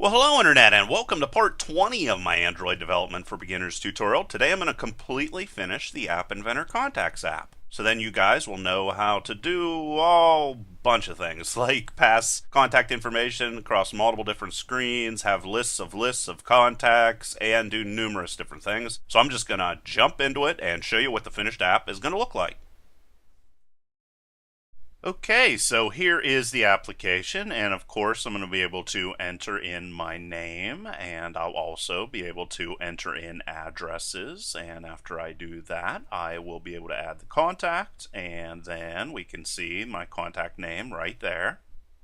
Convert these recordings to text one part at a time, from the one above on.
Well, hello Internet, and welcome to part 20 of my Android Development for Beginners tutorial. Today I'm going to completely finish the App Inventor Contacts app. So then you guys will know how to do a bunch of things, like pass contact information across multiple different screens, have lists of contacts, and do numerous different things. So I'm just going to jump into it and show you what the finished app is going to look like. Okay, so here is the application, and of course I'm going to be able to enter in my name, and I'll also be able to enter in addresses, and after I do that I will be able to add the contact, and then we can see my contact name right there.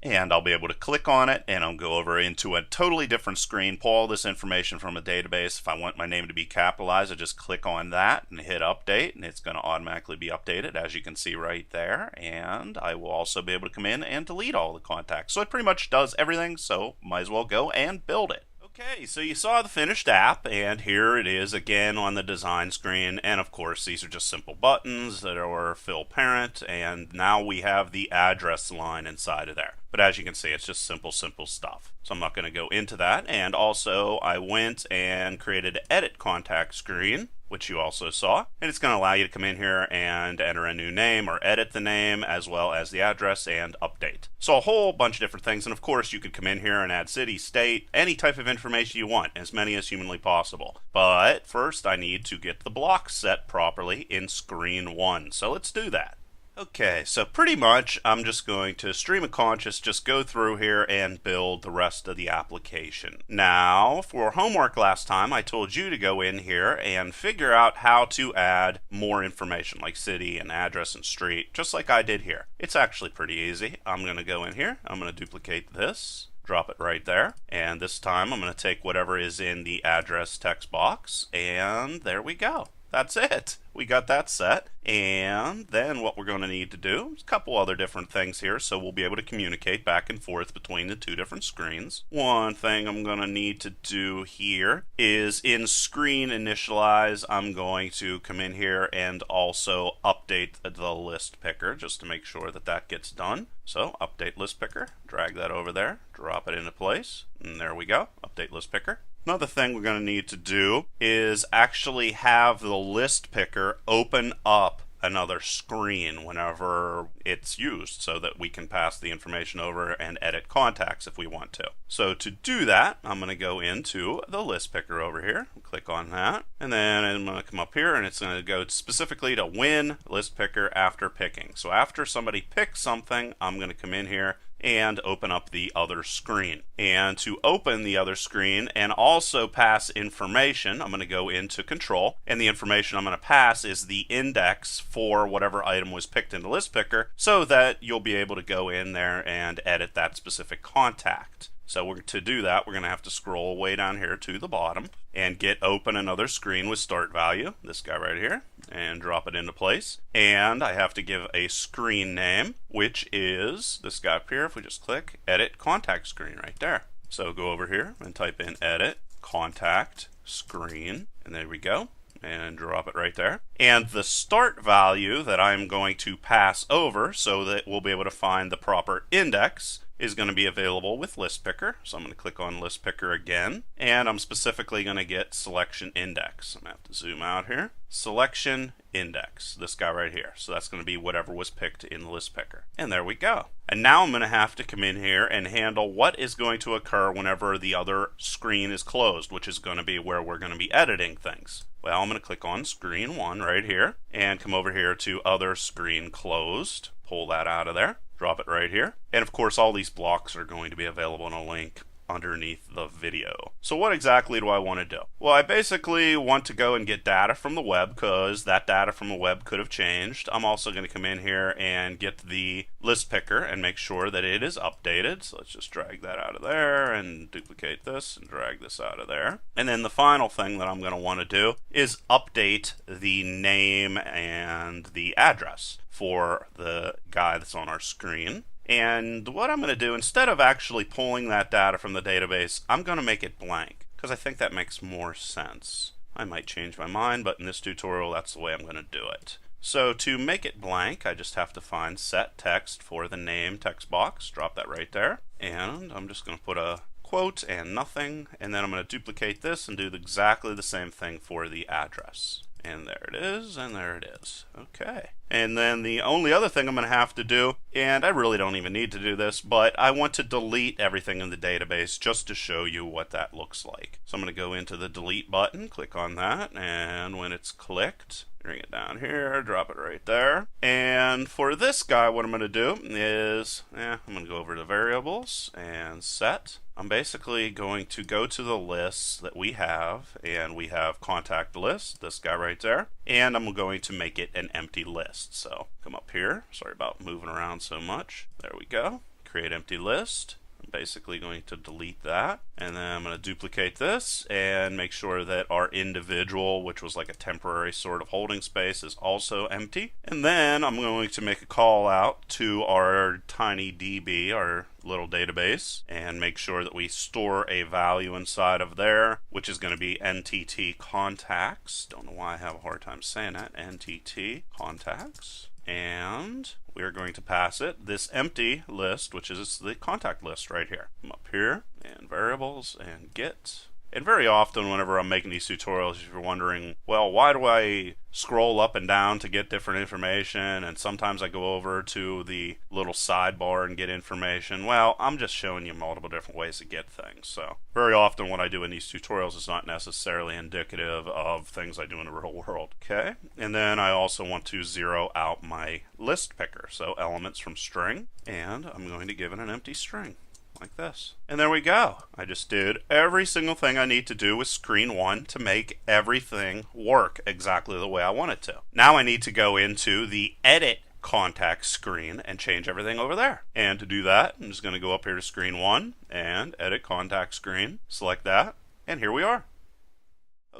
And I'll be able to click on it and I'll go over into a totally different screen, pull all this information from a database. If I want my name to be capitalized, I just click on that and hit update, and it's going to automatically be updated, as you can see right there. And I will also be able to come in and delete all the contacts. So it pretty much does everything, so might as well go and build it. Okay, so you saw the finished app, and here it is again on the design screen, and of course these are just simple buttons that are fill parent, and now we have the address line inside of there. But as you can see, it's just simple stuff. So I'm not going to go into that, and also I went and created an edit contact screen, which you also saw, and it's going to allow you to come in here and enter a new name or edit the name as well as the address and update. So a whole bunch of different things, and of course you could come in here and add city, state, any type of information you want, as many as humanly possible. But first I need to get the blocks set properly in screen 1, so let's do that. Okay, so pretty much I'm just going to stream of conscious, just go through here and build the rest of the application. Now, for homework last time, I told you to go in here and figure out how to add more information, like city and address and street, just like I did here. It's actually pretty easy. I'm going to go in here, I'm going to duplicate this, drop it right there, and this time I'm going to take whatever is in the address text box, and there we go. That's it. We got that set, and then what we're going to need to do is a couple other different things here, so we'll be able to communicate back and forth between the two different screens. One thing I'm going to need to do here is in screen initialize, I'm going to come in here and also update the list picker just to make sure that that gets done. So update list picker, drag that over there, drop it into place, and there we go, update list picker. Another thing we're going to need to do is actually have the list picker open up another screen whenever it's used so that we can pass the information over and edit contacts if we want to. So to do that, I'm going to go into the list picker over here, click on that, and then I'm going to come up here and it's going to go specifically to when list picker after picking. So after somebody picks something, I'm going to come in here and open up the other screen. And to open the other screen and also pass information, I'm going to go into control, and the information I'm going to pass is the index for whatever item was picked in the list picker, so that you'll be able to go in there and edit that specific contact. So to do that, we're going to have to scroll way down here to the bottom and get open another screen with start value, this guy right here, and drop it into place. And I have to give a screen name, which is this guy up here. If we just click edit contact screen right there. So go over here and type in edit contact screen, and there we go. And drop it right there. And the start value that I'm going to pass over so that we'll be able to find the proper index is going to be available with list picker. So I'm going to click on list picker again, and I'm specifically going to get selection index. I'm going to have to zoom out here. Selection index, this guy right here. So that's going to be whatever was picked in the list picker. And there we go. And now I'm going to have to come in here and handle what is going to occur whenever the other screen is closed, which is going to be where we're going to be editing things. Well, I'm going to click on screen 1 right here and come over here to other screen closed. Pull that out of there. Drop it right here. And of course, all these blocks are going to be available in a link underneath the video. So what exactly do I want to do? Well, I basically want to go and get data from the web because that data from the web could have changed. I'm also going to come in here and get the list picker and make sure that it is updated. So let's just drag that out of there and duplicate this and drag this out of there. And then the final thing that I'm going to want to do is update the name and the address for the guy that's on our screen. And what I'm going to do, instead of actually pulling that data from the database, I'm going to make it blank because I think that makes more sense. I might change my mind, but in this tutorial, that's the way I'm going to do it. So to make it blank, I just have to find set text for the name text box, drop that right there, and I'm just going to put a quote and nothing, and then I'm going to duplicate this and do exactly the same thing for the address. And there it is, and there it is. Okay. And then the only other thing I'm going to have to do, and I really don't even need to do this, but I want to delete everything in the database just to show you what that looks like. So I'm going to go into the delete button, click on that, and when it's clicked, bring it down here, drop it right there. And for this guy, what I'm going to do is, I'm going to go over to variables and set. I'm basically going to go to the lists that we have, and we have contact list, this guy right there, and I'm going to make it an empty list. So come up here, sorry about moving around so much. There we go, create empty list. I'm basically going to delete that, and then I'm going to duplicate this and make sure that our individual, which was like a temporary sort of holding space, is also empty. And then I'm going to make a call out to our TinyDB, our little database, and make sure that we store a value inside of there, which is going to be NTT contacts. Don't know why I have a hard time saying that. NTT contacts. And we're going to pass it this empty list, which is the contact list right here. Come up here and variables and get. And very often whenever I'm making these tutorials, if you're wondering, well, why do I scroll up and down to get different information, and sometimes I go over to the little sidebar and get information? Well, I'm just showing you multiple different ways to get things. So very often what I do in these tutorials is not necessarily indicative of things I do in the real world. Okay, and then I also want to zero out my list picker, so elements from string, and I'm going to give it an empty string. Like this. And there we go. I just did every single thing I need to do with screen 1 to make everything work exactly the way I want it to. Now I need to go into the edit contact screen and change everything over there. And to do that, I'm just going to go up here to screen 1 and edit contact screen, select that, and here we are.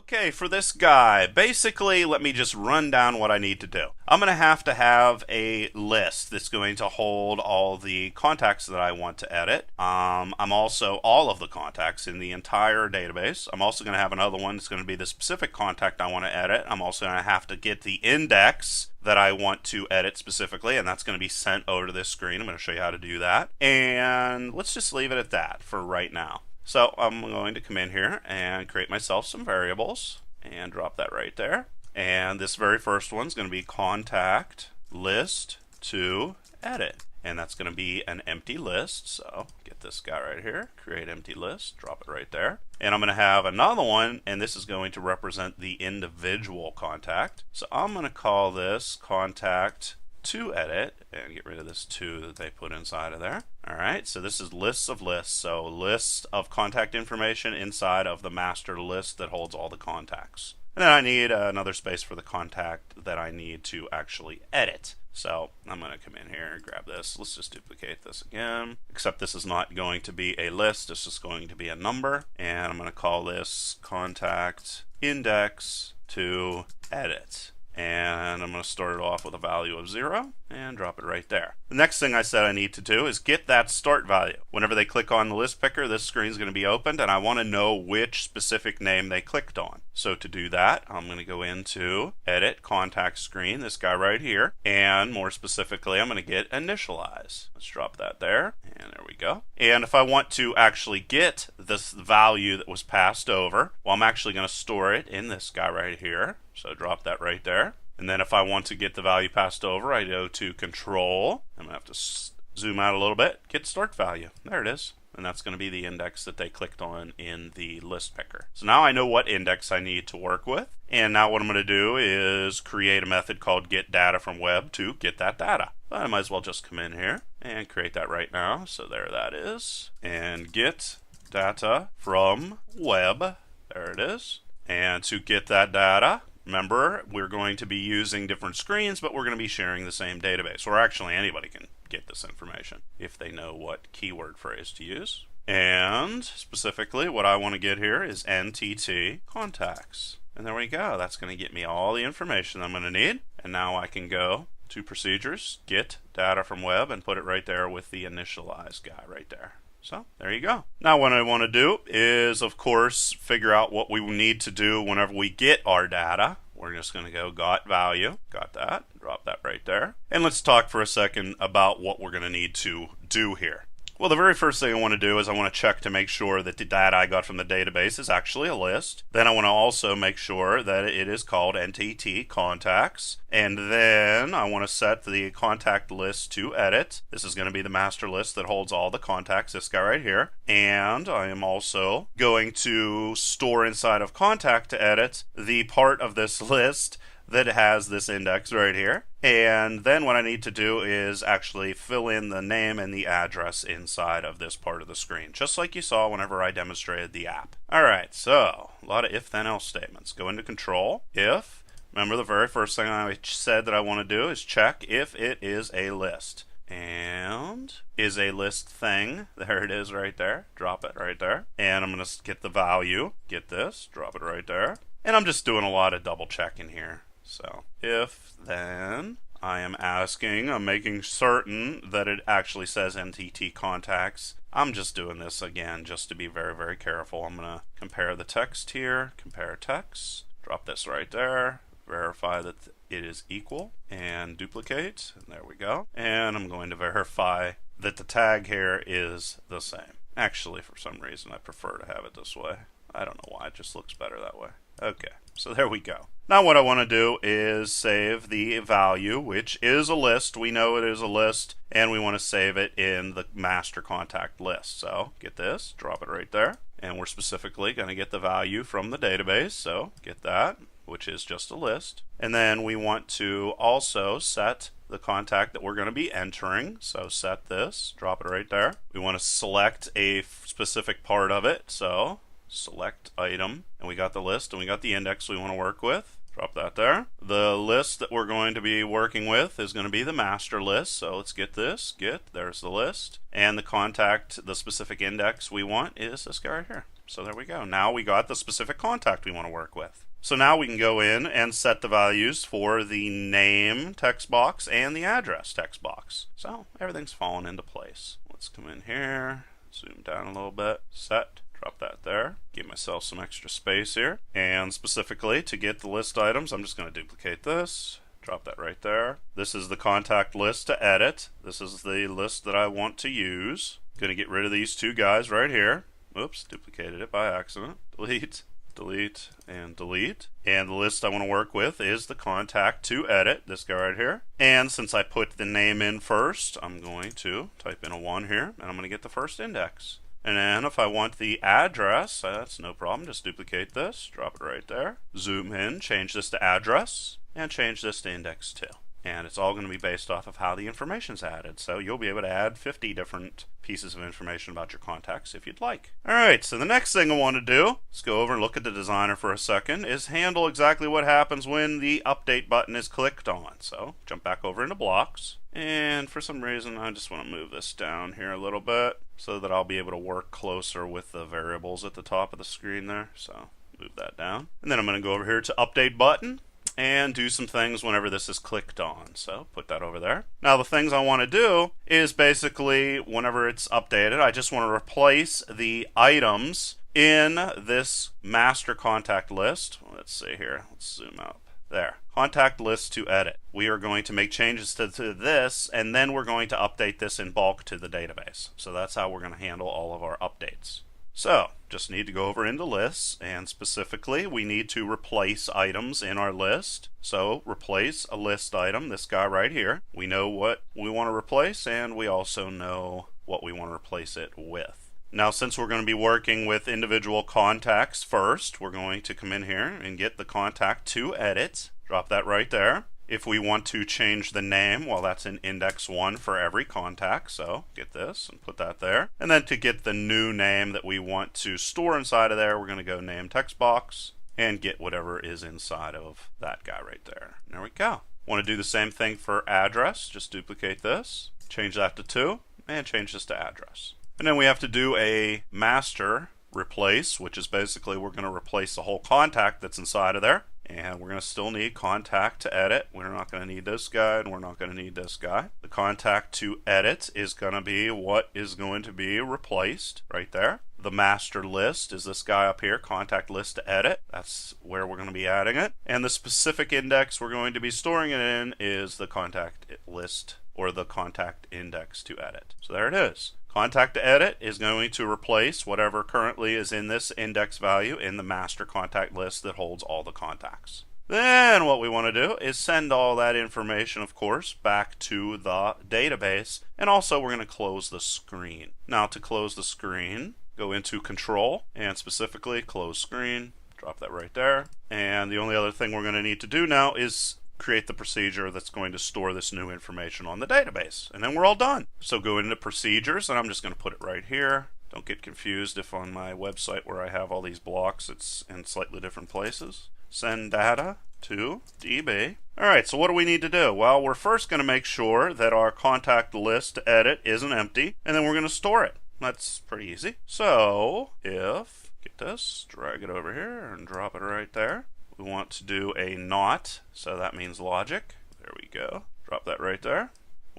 Okay, for this guy, basically, let me just run down what I need to do. I'm going to have a list that's going to hold all the contacts that I want to edit. I'm also all of the contacts in the entire database. I'm also going to have another one that's going to be the specific contact I want to edit. I'm also going to have to get the index that I want to edit specifically, and that's going to be sent over to this screen. I'm going to show you how to do that. And let's just leave it at that for right now. So I'm going to come in here and create myself some variables and drop that right there. And this very first one's going to be contact list to edit. And that's going to be an empty list. So get this guy right here, create empty list, drop it right there. And I'm going to have another one, and this is going to represent the individual contact. So I'm going to call this contact to edit and get rid of this 2 that they put inside of there. Alright, so this is lists of lists. So list of contact information inside of the master list that holds all the contacts. And then I need another space for the contact that I need to actually edit. So I'm going to come in here and grab this. Let's just duplicate this again. Except this is not going to be a list. It's just going to be a number. And I'm going to call this contact index to edit. And I'm going to start it off with a value of 0 and drop it right there. The next thing I said I need to do is get that start value. Whenever they click on the list picker, this screen is going to be opened, and I want to know which specific name they clicked on. So to do that, I'm going to go into edit contact screen, this guy right here, and more specifically, I'm going to get initialize. Let's drop that there, and there we go. And if I want to actually get this value that was passed over, well, I'm actually going to store it in this guy right here. So drop that right there. And then if I want to get the value passed over, I go to control. I'm going to have to zoom out a little bit, get start value. There it is. And that's going to be the index that they clicked on in the list picker. So now I know what index I need to work with. And now what I'm going to do is create a method called getDataFromWeb to get that data. But I might as well just come in here and create that right now. So there that is. And get data from web. There it is. And to get that data, remember, we're going to be using different screens, but we're going to be sharing the same database. Or actually, anybody can get this information if they know what keyword phrase to use. And specifically, what I want to get here is NTT contacts. And there we go. That's going to get me all the information I'm going to need. And now I can go to procedures, get data from web, and put it right there with the initialize guy right there. So there you go. Now what I want to do is, of course, figure out what we need to do whenever we get our data. We're just going to go got value, got that, drop that right there. And let's talk for a second about what we're going to need to do here. Well, the very first thing I want to do is I want to check to make sure that the data I got from the database is actually a list. Then I want to also make sure that it is called NTT contacts. And then I want to set the contact list to edit. This is going to be the master list that holds all the contacts, this guy right here. And I am also going to store inside of contact to edit the part of this list that has this index right here. And then what I need to do is actually fill in the name and the address inside of this part of the screen, just like you saw whenever I demonstrated the app. Alright, so a lot of if then else statements. Go into control, if, remember the very first thing I said that I want to do is check if it is a list. And is a list thing, there it is right there, drop it right there. And I'm going to get the value, get this, drop it right there. And I'm just doing a lot of double checking here. So if then I'm making certain that it actually says NTT contacts. I'm just doing this again just to be very, very careful. I'm going to compare the text here, compare text, drop this right there, verify that it is equal, and duplicate, and there we go. And I'm going to verify that the tag here is the same. Actually, for some reason, I prefer to have it this way. I don't know why, it just looks better that way. Okay, so there we go. Now what I want to do is save the value, which is a list. We know it is a list, and we want to save it in the master contact list. So get this, drop it right there, and we're specifically going to get the value from the database. So get that, which is just a list. And then we want to also set the contact that we're going to be entering. So set this, drop it right there. We want to select a specific part of it. So select item, and we got the list and we got the index we want to work with. Drop that there. The list that we're going to be working with is going to be the master list. So let's get this, there's the list. And the contact, the specific index we want is this guy right here. So there we go. Now we got the specific contact we want to work with. So now we can go in and set the values for the name text box and the address text box. So everything's fallen into place. Let's come in here, zoom down a little bit, set. Drop that there, give myself some extra space here, and specifically to get the list items I'm just going to duplicate this, drop that right there. This is the contact list to edit. This is the list that I want to use. Going to get rid of these two guys right here. Oops, duplicated it by accident. Delete, delete, and delete. And the list I want to work with is the contact to edit, this guy right here. And since I put the name in first, I'm going to type in a 1 here, and I'm going to get the first index. And then if I want the address, that's no problem, just duplicate this, drop it right there, zoom in, change this to address, and change this to index 2. And it's all going to be based off of how the information's added. So you'll be able to add 50 different pieces of information about your contacts if you'd like. Alright, so the next thing I want to do, let's go over and look at the designer for a second, is handle exactly what happens when the update button is clicked on. So jump back over into blocks. And for some reason, I just want to move this down here a little bit so that I'll be able to work closer with the variables at the top of the screen there. So move that down. And then I'm going to go over here to update button and do some things whenever this is clicked on. So put that over there. Now the things I want to do is basically whenever it's updated, I just want to replace the items in this master contact list. Let's see here. Let's zoom out. There. Contact list to edit. We are going to make changes to this, and then we're going to update this in bulk to the database. So that's how we're going to handle all of our updates. So, just need to go over into lists, and specifically, we need to replace items in our list. So, replace a list item, this guy right here. We know what we want to replace, and we also know what we want to replace it with. Now, since we're going to be working with individual contacts first, we're going to come in here and get the contact to edit. Drop that right there. If we want to change the name, well, that's in index 1 for every contact. So get this and put that there. And then to get the new name that we want to store inside of there, we're going to go name text box and get whatever is inside of that guy right there. There we go. Want to do the same thing for address. Just duplicate this, change that to 2, and change this to address. And then we have to do a master replace, which is basically we're going to replace the whole contact that's inside of there. And we're going to still need contact to edit. We're not going to need this guy, and we're not going to need this guy. The contact to edit is going to be what is going to be replaced right there. The master list is this guy up here, contact list to edit. That's where we're going to be adding it. And the specific index we're going to be storing it in is the contact list or the contact index to edit. So there it is. Contact to edit is going to replace whatever currently is in this index value in the master contact list that holds all the contacts. Then what we want to do is send all that information, of course, back to the database. And also we're going to close the screen. Now to close the screen, go into Control and specifically close screen. Drop that right there. And the only other thing we're going to need to do now is create the procedure that's going to store this new information on the database. And then we're all done. So go into procedures, and I'm just going to put it right here. Don't get confused if on my website where I have all these blocks, it's in slightly different places. Send data to DB. Alright, so what do we need to do? Well, we're first going to make sure that our contact list to edit isn't empty, and then we're going to store it. That's pretty easy. So, if, get this, drag it over here and drop it right there. We want to do a not, so that means logic. There we go. Drop that right there.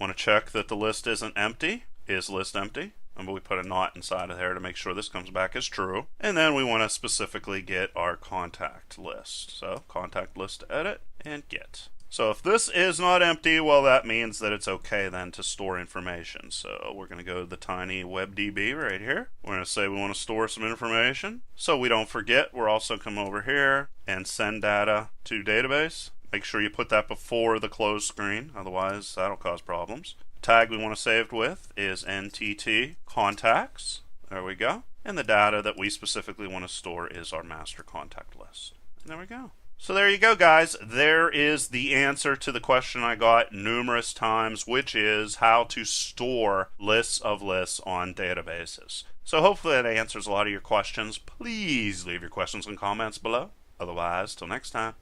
Want to check that the list isn't empty. Is list empty? Remember, we put a not inside of there to make sure this comes back as true. And then we want to specifically get our contact list. So contact list to edit and get. So if this is not empty, well, that means that it's okay then to store information. So we're going to go to the tiny WebDB right here. We're going to say we want to store some information. So we don't forget, we're also come over here and send data to database. Make sure you put that before the close screen, otherwise that'll cause problems. Tag we want to save it with is NTT contacts. There we go. And the data that we specifically want to store is our master contact list. And there we go. So there you go, guys. There is the answer to the question I got numerous times, which is how to store lists of lists on databases. So hopefully that answers a lot of your questions. Please leave your questions and comments below. Otherwise, till next time.